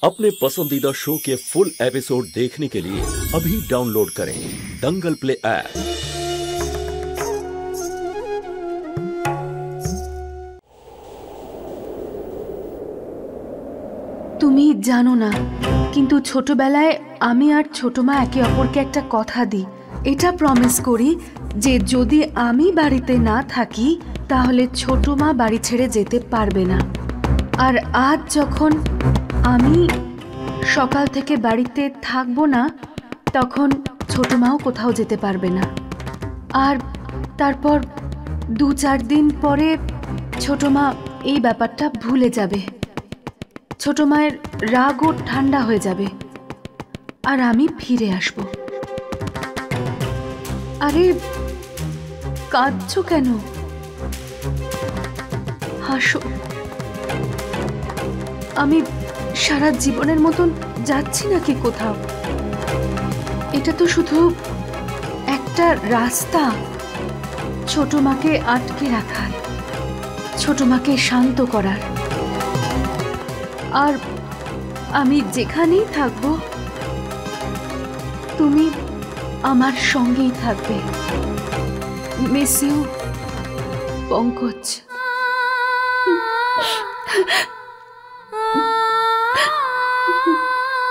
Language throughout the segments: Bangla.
अपने पसंदीदा शो के फुल एपिसोड देखने के लिए अभी डाउनलोड करें दंगल प्ले ऐप। তুমি জানো না, কিন্তু ছোটবেলায় আমি আর ছোট মা একে অপরকে একটা কথা দিই, এটা প্রমিস করি যে যদি আমি বাড়িতে না থাকি তাহলে ছোট মা বাড়ি ছেড়ে যেতে পারবে না। আর আজ যখন আমি সকাল থেকে বাড়িতে থাকবো না, তখন ছোট মাও কোথাও যেতে পারবে না। আর তারপর 2-4 দিন পরে ছোট মা এই ব্যাপারটা ভুলে যাবে, ছোট মায়ের রাগও ঠান্ডা হয়ে যাবে, আর আমি ফিরে আসব। আরে কাঁদছো কেন? হাসো। আমি সারা জীবনের মতন যাচ্ছি নাকি কোথাও? এটা তো শুধু একটা রাস্তা ছোট মাকে আটকে রাখার, ছোট মাকে শান্ত করার। আর আমি যেখানেই থাকবো তুমি আমার সঙ্গেই থাকবে। Miss you, Pankaj.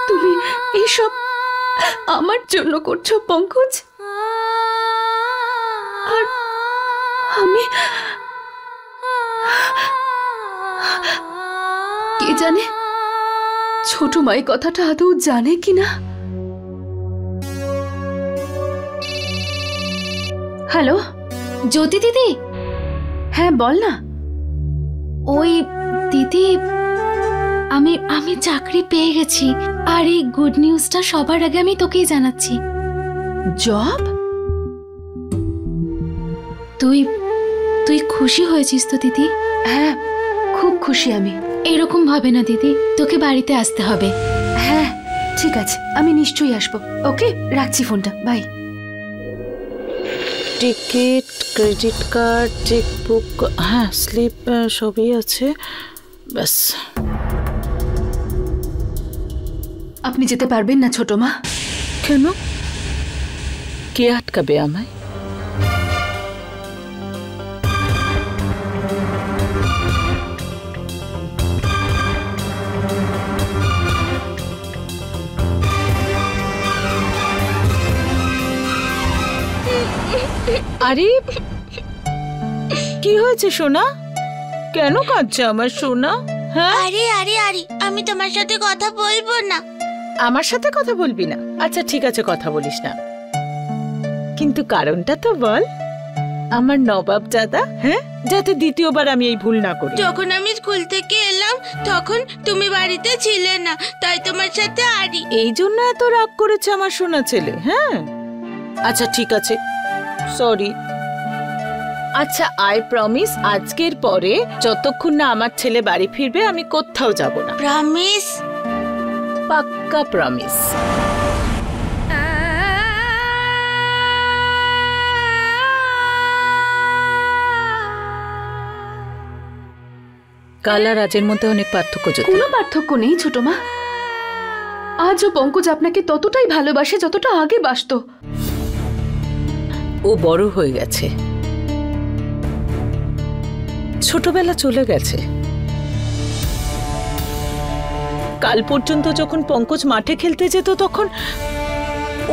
তুমি এইসব আমার জন্য করছো পঙ্কজ, আর আমি কে জানে ছোট মাই কথাটা আদৌ জানে কিনা। হ্যালো জ্যোতি দিদি। হ্যাঁ বল না। ওই দিদি, আমি চাকরি পেয়ে গেছি, আর এই গুড নিউজটা সবার আগে আমি তোকেই জানাচ্ছি। জব? তুই খুশি হয়েছিস তো দিদি? হ্যাঁ খুব খুশি আমি। এরকম ভাবে না দিদি, তোকে বাড়িতে আসতে হবে। হ্যাঁ ঠিক আছে, আমি নিশ্চয়ই আসবো। ওকে, রাখছি ফোনটা, bye. Ticket, credit card, chequebook, হ্যাঁ স্লিপ সবই আছে, ব্যাস। আপনি যেতে পারবেন না ছোট মা? কেন? কে আটকাবে আমায়? আরে কি হয়েছে সোনা? কেন কাঁদছে আমার সোনা? হ্যাঁ আরে আরে আরে আমি তোমার সাথে কথা বলবো না। আমার সাথে কথা বলবি না? আচ্ছা ঠিক আছে, কথা বলিস না, কিন্তু কারণটা তো বল আমার নবাব দাদা। হ্যাঁ, যাতে দ্বিতীয়বার আমি এই ভুল না করি। যখন আমি স্কুল থেকে এলাম তখন তুমি বাড়িতে ছিলে না, তাই তোমার সাথে আরি। এই জন্য এত রাগ করেছে আমার সোনা ছেলে? হ্যাঁ আচ্ছা ঠিক আছে, সরি। আচ্ছা আই প্রমিস, আজকের পরে যতক্ষণ না আমার ছেলে বাড়ি ফিরবে আমি কোথাও যাব না। প্রমিস? পাক্কা প্রমিস। কাল আর আজের মধ্যে অনেক পার্থক্য। কোনো পার্থক্য নেই ছোট মা। আজও পঙ্কজ আপনাকে ততটাই ভালোবাসে যতটা আগে বাসতো। ও বড় হয়ে গেছে, ছোটবেলা চলে গেছে। কাল পর্যন্ত যখন পঙ্কজ মাঠে খেলতে যেত তখন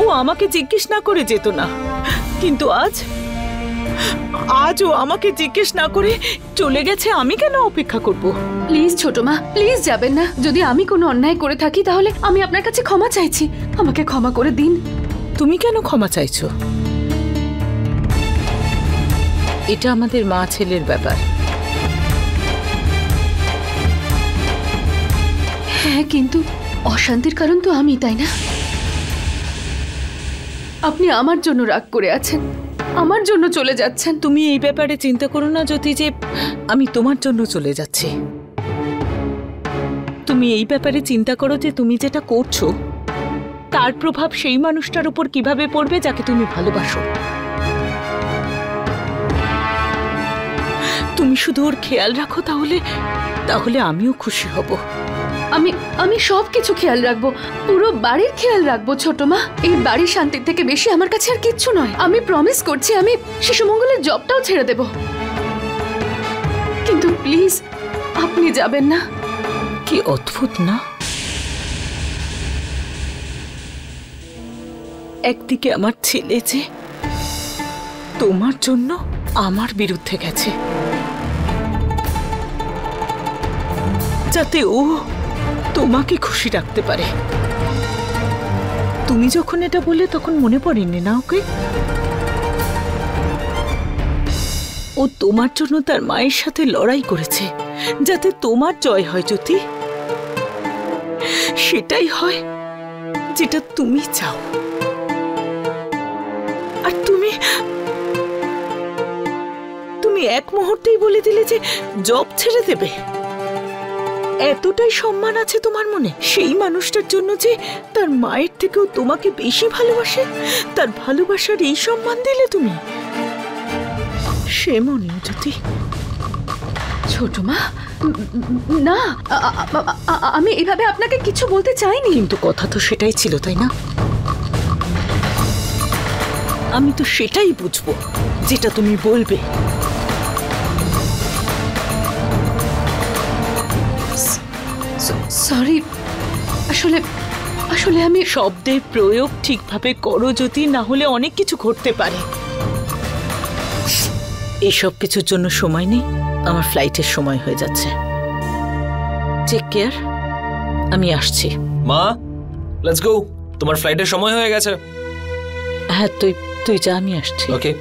ও আমাকে জিজ্ঞেস না করে যেত না, কিন্তু আজ ও আমাকে জিজ্ঞেস না করে চলে গেছে। আমি কেন অপেক্ষা করব? প্লিজ ছোট মা, প্লিজ যাবেন না। যদি আমি কোনো অন্যায় করে থাকি তাহলে আমি আপনার কাছে ক্ষমা চাইছি, আমাকে ক্ষমা করে দিন। তুমি কেন ক্ষমা চাইছো? এটা আমাদের মা ছেলের ব্যাপার। হ্যাঁ, কিন্তু অশান্তির কারণ তো আমি, তাই না? আপনি আমার জন্য রাগ করে আছেন, আমার জন্য চলে যাচ্ছেন। তুমি এই ব্যাপারে চিন্তা করো না জ্যোতি, যে আমি তোমার জন্য চলে যাচ্ছি। তুমি এই ব্যাপারে চিন্তা করো যে তুমি যেটা করছো তার প্রভাব সেই মানুষটার উপর কিভাবে পড়বে যাকে তুমি ভালোবাসো। তুমি শুধু ওর খেয়াল রাখো, তাহলে আমিও খুশি হব। আমি আমি সব কিছু খেয়াল রাখবো, পুরো বাড়ির খেয়াল রাখবো ছোট মা। এই বাড়ির শান্তির থেকে বেশি আমার কাছে আর কিচ্ছু নয়। আমি প্রমিস করছি আমি শিশু মঙ্গলের জবটাও ছেড়ে দেব, কিন্তু প্লিজ আপনি যাবেন না। কি অদ্ভুত না, একদিকে আমার ছেলে যে তোমার জন্য আমার বিরুদ্ধে গেছে, যাতে ও তোমাকে খুশি রাখতে পারে। তুমি যখন এটা বললে তখন মনে পড়েনি না ওকে? ও তোমার জন্য তার মায়ের সাথে লড়াই করেছে যাতে তোমার জয় হয়। জ্যোতি, সেটাই হয় যেটা তুমি চাও। আর তুমি এক মুহূর্তেই বলে দিলে যে জব ছেড়ে দেবে। এতটাই সম্মান আছে তোমার মনে সেই মানুষটার জন্য যে তার মায়ের থেকেও তোমাকে বেশি ভালোবাসে, তার ভালোবাসার এই সম্মান দিলে তুমি। সে মনে জ্যোতি। ছোট মা না, আমি এভাবে আপনাকে কিছু বলতে চাইনি। কিন্তু কথা তো সেটাই ছিল, তাই না? আমি তো সেটাই বুঝবো যেটা তুমি বলবে। সরি, আসলে আসলে আমি শব্দের প্রয়োগ ঠিকভাবে করো যদি, না হলে অনেক কিছু ঘটতে পারে। এসব কিছুর জন্য সময় নেই, আমার ফ্লাইটের সময় হয়ে যাচ্ছে। টেক কেয়ার, আমি আসছি। মা, লেটস গো, তোমার ফ্লাইটের সময় হয়ে গেছে। হ্যাঁ, তুই যা, আমি আসছি। ওকে।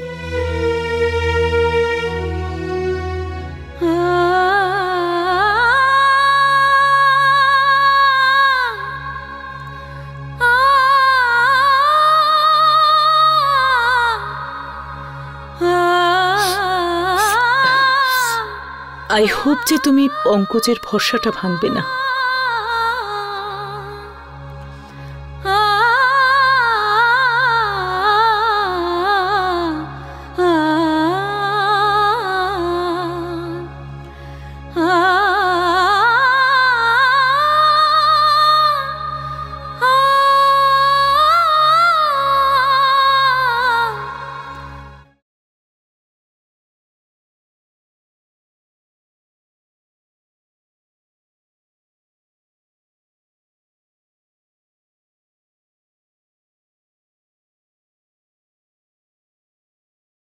আই হোপ যে তুমি পঙ্কজের ভরসাটা ভাঙবে না।